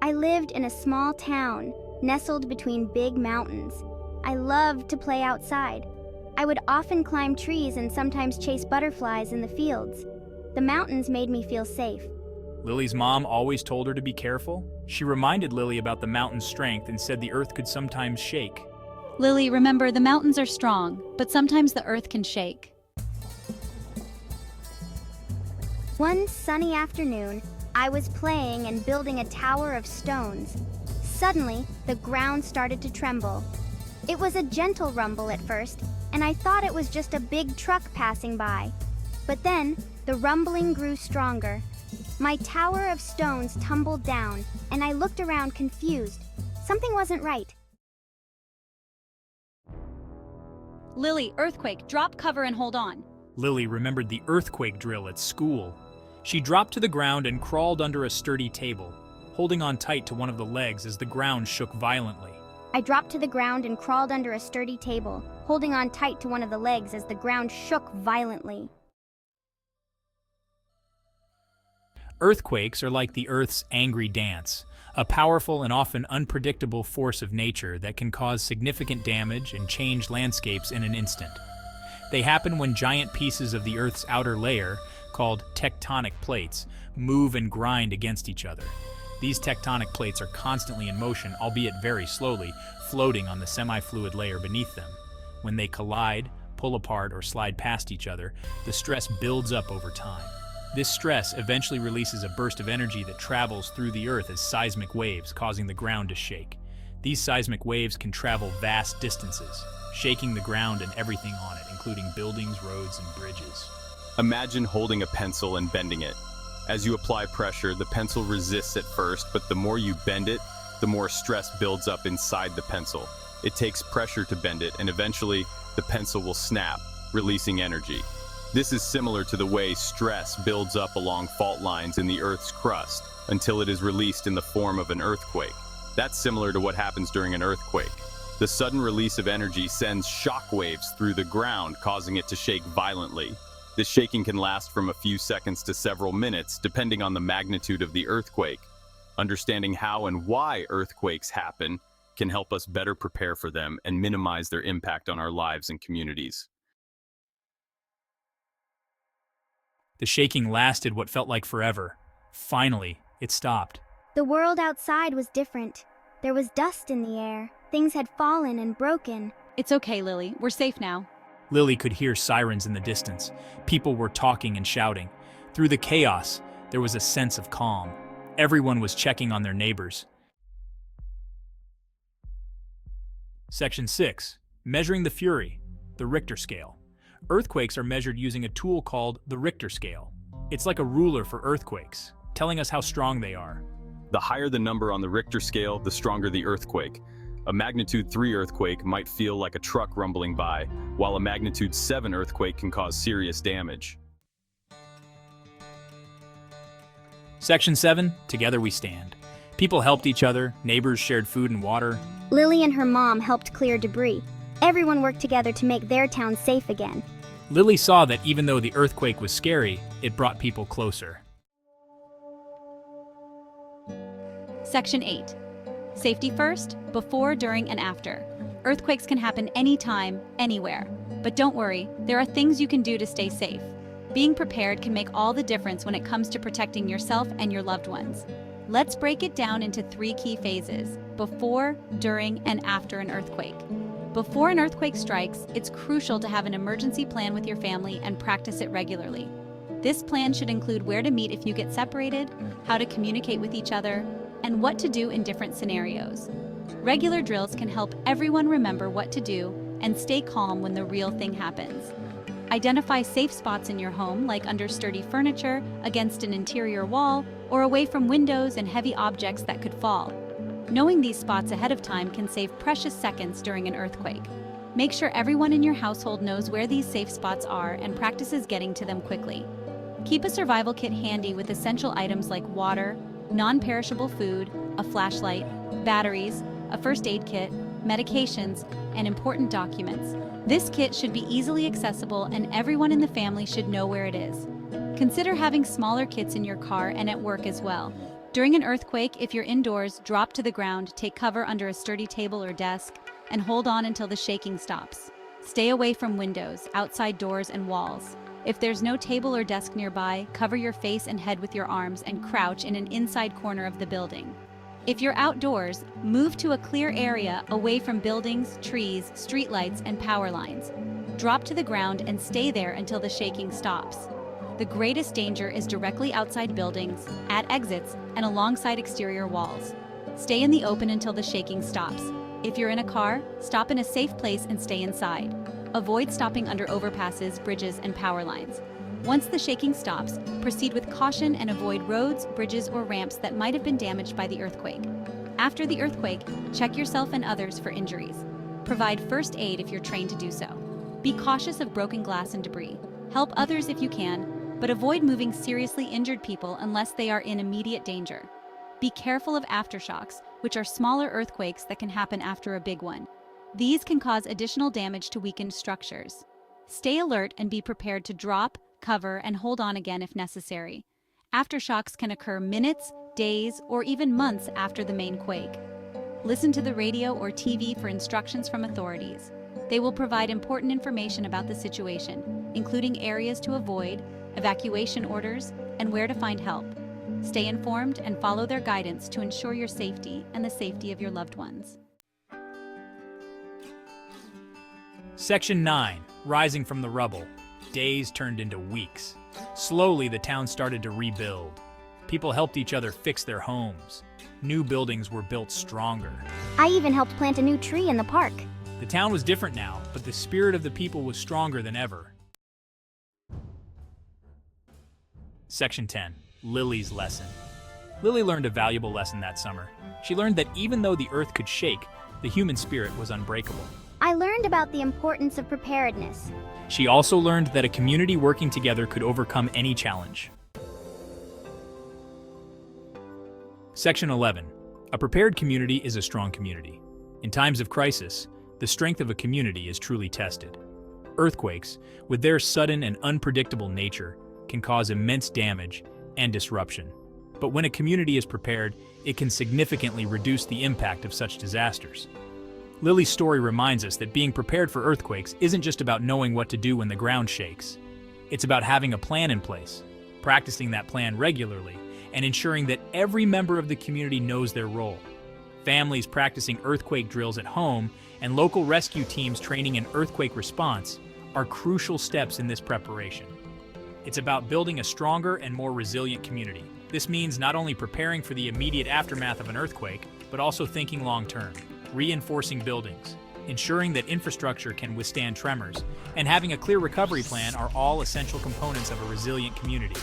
I lived in a small town, nestled between big mountains. I loved to play outside. I would often climb trees and sometimes chase butterflies in the fields. The mountains made me feel safe. Lily's mom always told her to be careful. She reminded Lily about the mountain's strength and said the earth could sometimes shake. Lily, remember, the mountains are strong, but sometimes the earth can shake. One sunny afternoon, I was playing and building a tower of stones. Suddenly, the ground started to tremble. It was a gentle rumble at first, and I thought it was just a big truck passing by. But then, the rumbling grew stronger. My tower of stones tumbled down, and I looked around confused. Something wasn't right. Lily, earthquake, drop cover and hold on. Lily remembered the earthquake drill at school. She dropped to the ground and crawled under a sturdy table, holding on tight to one of the legs as the ground shook violently. I dropped to the ground and crawled under a sturdy table, holding on tight to one of the legs as the ground shook violently. Earthquakes are like the Earth's angry dance, a powerful and often unpredictable force of nature that can cause significant damage and change landscapes in an instant. They happen when giant pieces of the Earth's outer layer, called tectonic plates, move and grind against each other. These tectonic plates are constantly in motion, albeit very slowly, floating on the semi-fluid layer beneath them. When they collide, pull apart, or slide past each other, the stress builds up over time. This stress eventually releases a burst of energy that travels through the Earth as seismic waves, causing the ground to shake. These seismic waves can travel vast distances, shaking the ground and everything on it, including buildings, roads, and bridges. Imagine holding a pencil and bending it. As you apply pressure, the pencil resists at first, but the more you bend it, the more stress builds up inside the pencil. It takes pressure to bend it, and eventually, the pencil will snap, releasing energy. This is similar to the way stress builds up along fault lines in the Earth's crust until it is released in the form of an earthquake. That's similar to what happens during an earthquake. The sudden release of energy sends shock waves through the ground, causing it to shake violently. This shaking can last from a few seconds to several minutes, depending on the magnitude of the earthquake. Understanding how and why earthquakes happen can help us better prepare for them and minimize their impact on our lives and communities. The shaking lasted what felt like forever. Finally, it stopped. The world outside was different. There was dust in the air. Things had fallen and broken. It's okay, Lily. We're safe now. Lily could hear sirens in the distance. People were talking and shouting. Through the chaos, there was a sense of calm. Everyone was checking on their neighbors. Section 6. Measuring the fury, the Richter scale. Earthquakes are measured using a tool called the Richter scale. It's like a ruler for earthquakes, telling us how strong they are. The higher the number on the Richter scale, the stronger the earthquake. A magnitude 3 earthquake might feel like a truck rumbling by, while a magnitude 7 earthquake can cause serious damage. Section 7. Together we stand. People helped each other, neighbors shared food and water. Lily and her mom helped clear debris. Everyone worked together to make their town safe again. Lily saw that even though the earthquake was scary, it brought people closer. Section 8. Safety first, before, during, and after. Earthquakes can happen anytime, anywhere. But don't worry, there are things you can do to stay safe. Being prepared can make all the difference when it comes to protecting yourself and your loved ones. Let's break it down into 3 key phases: before, during, and after an earthquake. Before an earthquake strikes, it's crucial to have an emergency plan with your family and practice it regularly. This plan should include where to meet if you get separated, how to communicate with each other, and what to do in different scenarios. Regular drills can help everyone remember what to do and stay calm when the real thing happens. Identify safe spots in your home, like under sturdy furniture, against an interior wall, or away from windows and heavy objects that could fall. Knowing these spots ahead of time can save precious seconds during an earthquake. Make sure everyone in your household knows where these safe spots are and practices getting to them quickly. Keep a survival kit handy with essential items like water, non-perishable food, a flashlight, batteries, a first aid kit, medications, and important documents. This kit should be easily accessible and everyone in the family should know where it is. Consider having smaller kits in your car and at work as well. During an earthquake, if you're indoors, drop to the ground, take cover under a sturdy table or desk, and hold on until the shaking stops. Stay away from windows, outside doors, and walls. If there's no table or desk nearby, cover your face and head with your arms and crouch in an inside corner of the building. If you're outdoors, move to a clear area away from buildings, trees, streetlights, and power lines. Drop to the ground and stay there until the shaking stops. The greatest danger is directly outside buildings, at exits, and alongside exterior walls. Stay in the open until the shaking stops. If you're in a car, stop in a safe place and stay inside. Avoid stopping under overpasses, bridges, and power lines. Once the shaking stops, proceed with caution and avoid roads, bridges, or ramps that might have been damaged by the earthquake. After the earthquake, check yourself and others for injuries. Provide first aid if you're trained to do so. Be cautious of broken glass and debris. Help others if you can, but avoid moving seriously injured people unless they are in immediate danger. Be careful of aftershocks, which are smaller earthquakes that can happen after a big one. These can cause additional damage to weakened structures. Stay alert and be prepared to drop, cover, and hold on again if necessary. Aftershocks can occur minutes, days, or even months after the main quake. Listen to the radio or TV for instructions from authorities. They will provide important information about the situation, including areas to avoid, evacuation orders, and where to find help. Stay informed and follow their guidance to ensure your safety and the safety of your loved ones. Section 9. Rising from the rubble. Days turned into weeks. Slowly, the town started to rebuild. People helped each other fix their homes. New buildings were built stronger. I even helped plant a new tree in the park. The town was different now, but the spirit of the people was stronger than ever. Section 10. Lily's lesson. Lily learned a valuable lesson that summer. She learned that even though the earth could shake, the human spirit was unbreakable. I learned about the importance of preparedness. She also learned that a community working together could overcome any challenge. Section 11. A prepared community is a strong community. In times of crisis, the strength of a community is truly tested. Earthquakes, with their sudden and unpredictable nature, can cause immense damage and disruption. But when a community is prepared, it can significantly reduce the impact of such disasters. Lily's story reminds us that being prepared for earthquakes isn't just about knowing what to do when the ground shakes. It's about having a plan in place, practicing that plan regularly, and ensuring that every member of the community knows their role. Families practicing earthquake drills at home and local rescue teams training in earthquake response are crucial steps in this preparation. It's about building a stronger and more resilient community. This means not only preparing for the immediate aftermath of an earthquake, but also thinking long-term, reinforcing buildings, ensuring that infrastructure can withstand tremors, and having a clear recovery plan are all essential components of a resilient community.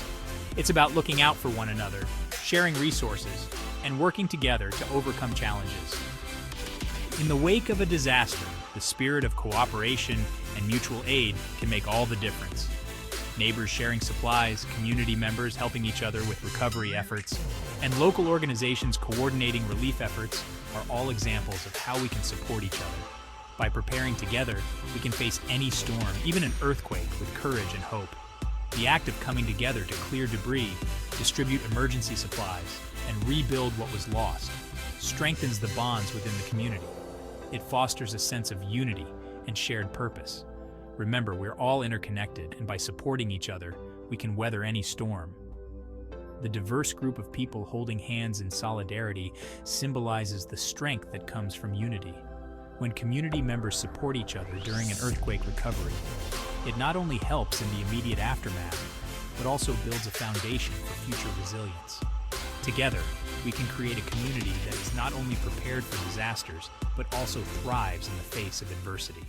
It's about looking out for one another, sharing resources, and working together to overcome challenges. In the wake of a disaster, the spirit of cooperation and mutual aid can make all the difference. Neighbors sharing supplies, community members helping each other with recovery efforts, and local organizations coordinating relief efforts are all examples of how we can support each other. By preparing together, we can face any storm, even an earthquake, with courage and hope. The act of coming together to clear debris, distribute emergency supplies, and rebuild what was lost strengthens the bonds within the community. It fosters a sense of unity and shared purpose. Remember, we're all interconnected, and by supporting each other, we can weather any storm. The diverse group of people holding hands in solidarity symbolizes the strength that comes from unity. When community members support each other during an earthquake recovery, it not only helps in the immediate aftermath, but also builds a foundation for future resilience. Together, we can create a community that is not only prepared for disasters, but also thrives in the face of adversity.